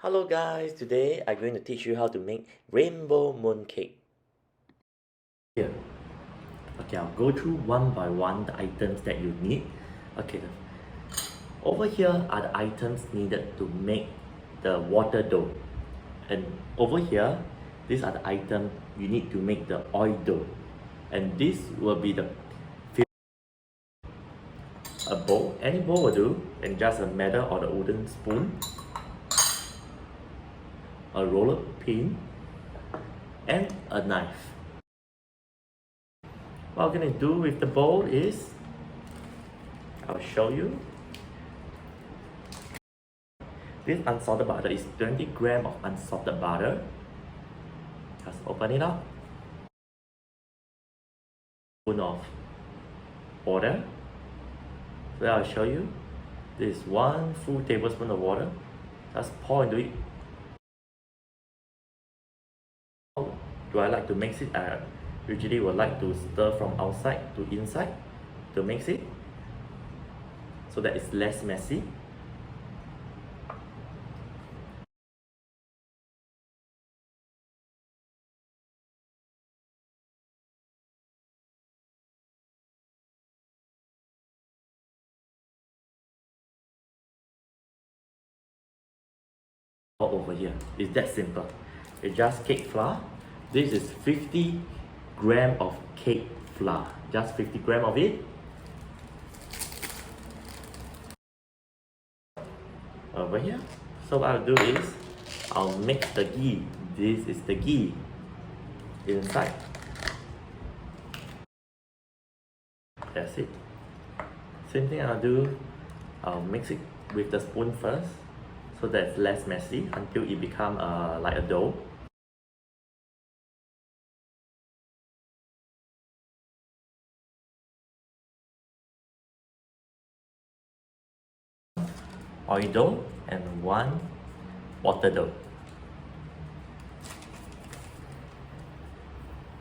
Hello guys, today I'm going to teach you how to make rainbow mooncake. Here, okay, I'll go through one by one the items that you need. Okay, over here are the items needed to make the water dough. And over here, these are the items you need to make the oil dough. And this will be the a bowl, any bowl will do, and just a metal or the wooden spoon, a roller pin, and a knife. What we're going to do with the bowl is, I'll show you. This unsalted butter is 20 grams of unsalted butter. Just open it up. Spoon of water. So I'll show you. This is 1 full tablespoon of water. Just pour into it. Do I like to mix it? I usually would like to stir from outside to inside to mix it so that it's less messy. Over here, it's that simple. It's just cake flour. This is 50 grams of cake flour, just 50 grams of it. Over here. So what I'll do is, I'll mix the ghee. This is the ghee inside. That's it. Same thing I'll do, I'll mix it with the spoon first so that it's less messy until it becomes like a dough. Oil dough and 1 water dough.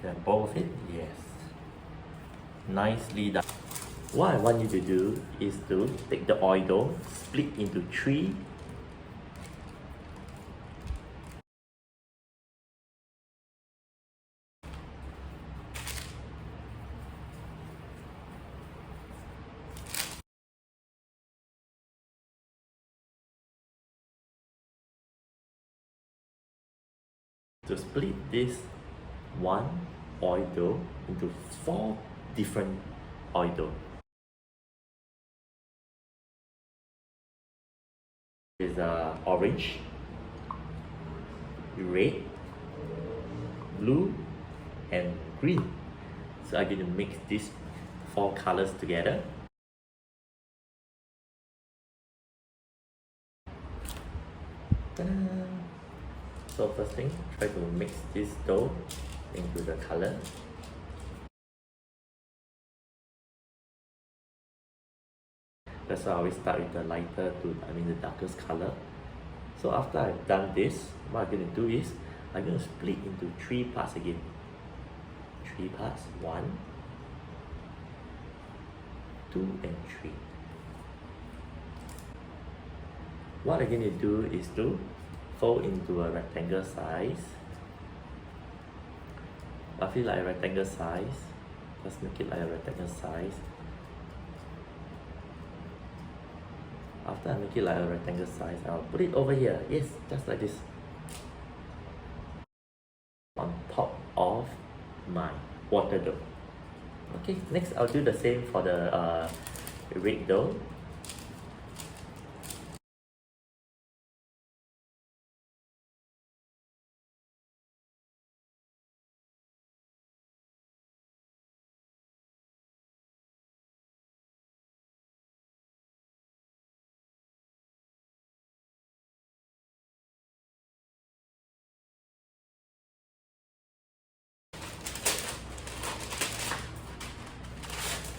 Then both of it, yes. Nicely done. What I want you to do is to take the oil dough, split into 3. To split this 1 oil dough into 4 different oil dough. Is orange, red, blue, and green. So I'm going to mix these 4 colors together. Ta-da! So first thing, try to mix this dough into the color. That's why I always start with the lighter to, the darkest color. So after I've done this, what I'm going to do is, I'm going to split into 3 parts again. 3 parts, 1, 2, and 3. What I'm going to do is to fold into a rectangle size. I feel like a rectangle size. Let's make it like a rectangle size. After I make it like a rectangle size, I'll put it over here. Yes, just like this. On top of my water dough. Okay, next I'll do the same for the red dough.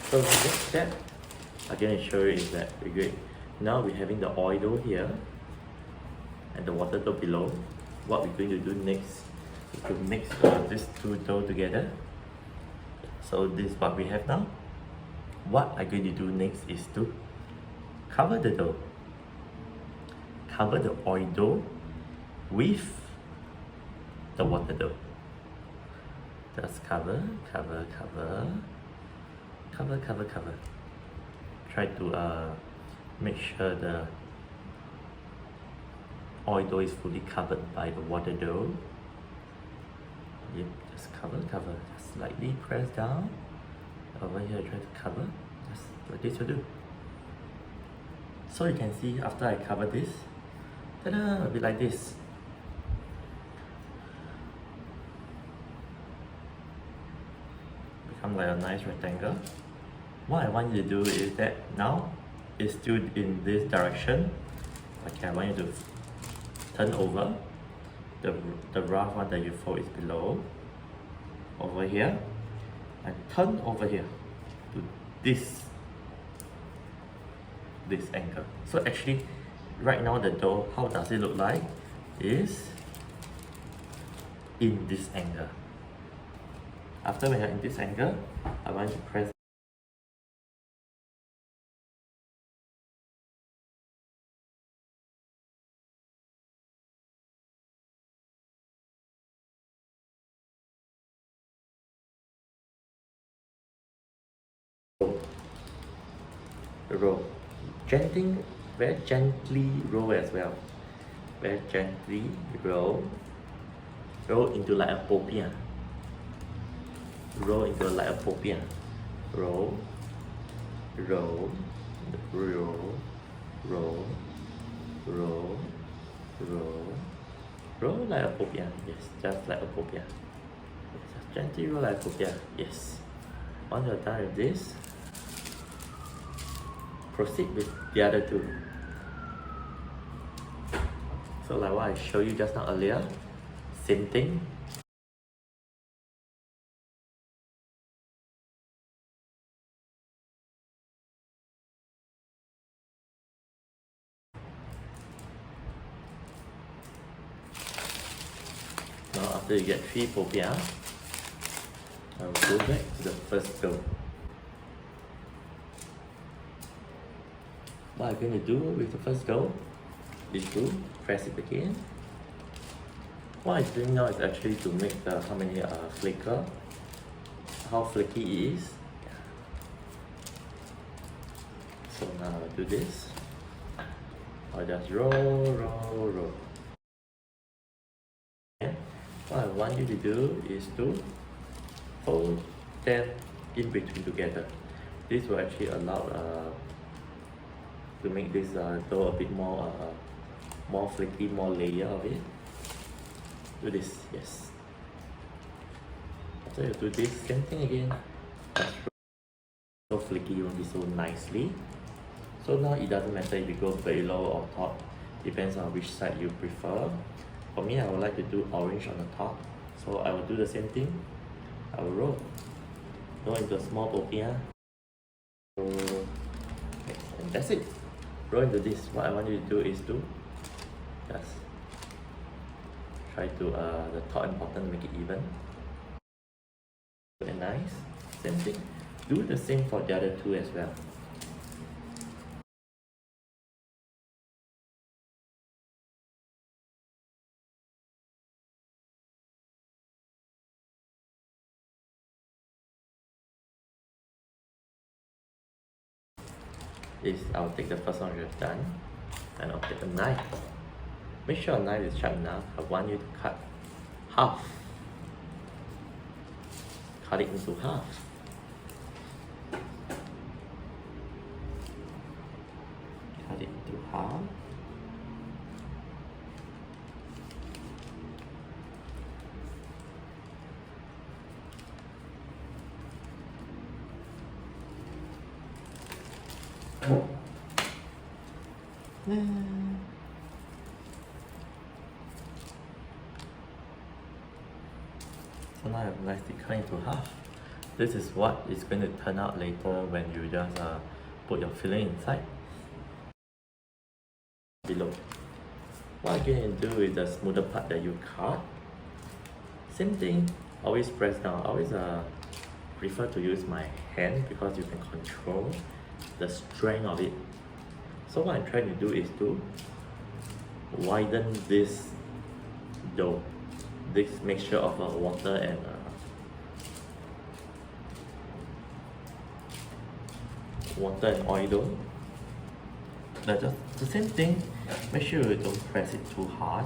So the next step I'm going to show you is that we're good. Now we're having the oil dough here and the water dough below. What we're going to do next is to mix these 2 dough together. So this is what we have now. What I'm going to do next is to cover the dough. Cover the oil dough with the water dough. Just cover, cover, cover, cover, cover, cover. Try to make sure the oil dough is fully covered by the water dough. Yep, just cover, cover. Just slightly press down. Over here, try to cover. Just like this will do. So you can see after I cover this, ta-da, it'll be like this. Become like a nice rectangle. What I want you to do is that now it's still in this direction. Okay, I want you to turn over. The rough one that you fold is below. Over here. And turn over here to this angle. So actually, right now the dough, how does it look like? Is in this angle. After when you're in this angle, I want you to press roll. Very gently roll as well. Very gently roll. Roll into like a popiah. Roll into like a popiah. Roll. Roll. Roll. Roll. Roll. Roll. Roll like a popiah. Yes, just like a popiah. Just gently roll like a popiah. Yes. Once you're done with this, proceed with the other two. So like what I showed you just now earlier, same thing. Now after you get 3 popiah, I will go back to the first dough. What I'm going to do with the first dough is to press it again. What I'm doing now is actually to make the flaker, how flaky it is. So now I'll do this. I'll just roll, roll, roll. And what I want you to do is to fold them in between together. This will actually allow to make this dough a bit more flaky, more layer of it. Do this, yes. After you do this, same thing again. Just so flaky, you won't be so nicely. So now it doesn't matter if you go very low or top, depends on which side you prefer. For me, I would like to do orange on the top, so I will do the same thing. I will roll. Go into a small popiah. And that's it. Roll into this. What I want you to do is to just try to the top and bottom, make it even and nice. Same thing. Do the same for the other two as well. I'll take the first one we've done, and I'll take a knife. Make sure a knife is sharp enough. I want you to cut half. Cut it into half. Cut it into half. So now I have nicely cut into half. This is what is going to turn out later when you just put your filling inside. Below. What I'm going to do is the smoother part that you cut. Same thing, always press down. I always prefer to use my hand because you can control the strength of it. So what I'm trying to do is to widen this dough. This mixture of water and oil dough. Just the same thing. Make sure you don't press it too hard.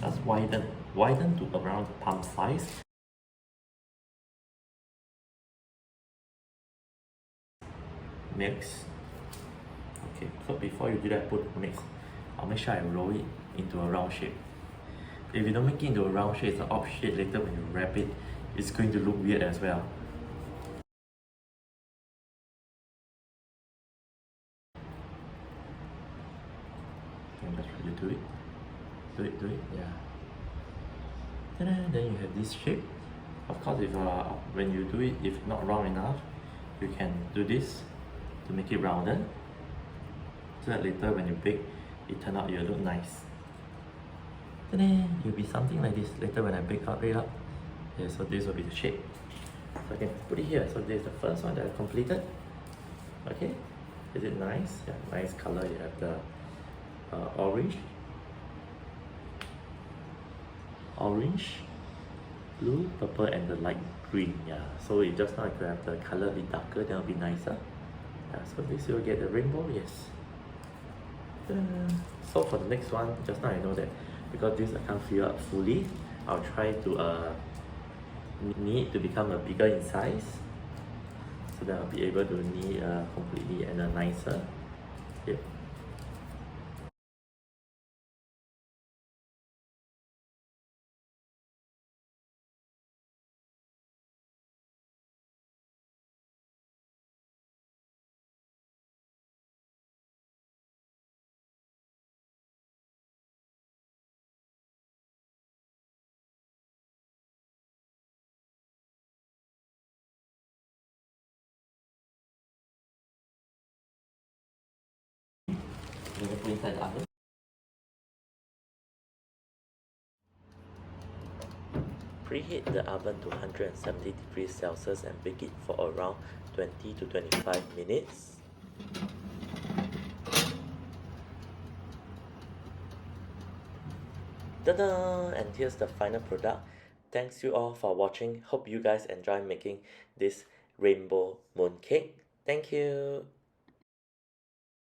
Just widen to around palm size. Mix. Okay, so before you do that, put mix. I'll make sure I roll it into a round shape. If you don't make it into a round shape, it's an off shape. Later when you wrap it, it's going to look weird as well. And that's how you do it. Do it, yeah. Then you have this shape. Of course, if when you do it, if not round enough, you can do this to make it rounded, so that later when you bake, it turn out, it'll look nice. Then it'll be something like this later when I bake it up. Yeah, so this will be the shape. So I can put it here. So this is the first one that I completed. Okay, is it nice? Yeah, nice color. You have the orange, blue, purple, and the light green. Yeah, so you just now to have the color a bit darker, then it'll be nicer. Yeah, so this you'll get the rainbow. Yes. So for the next one, just now I know that because this I can't fill up fully, I'll try to knead to become a bigger in size, so that I'll be able to knead completely and nicer. Yep. I'm gonna put inside the oven. Preheat the oven to 170 degrees Celsius and bake it for around 20 to 25 minutes. Ta-da! And here's the final product. Thanks you all for watching. Hope you guys enjoy making this rainbow mooncake. Thank you.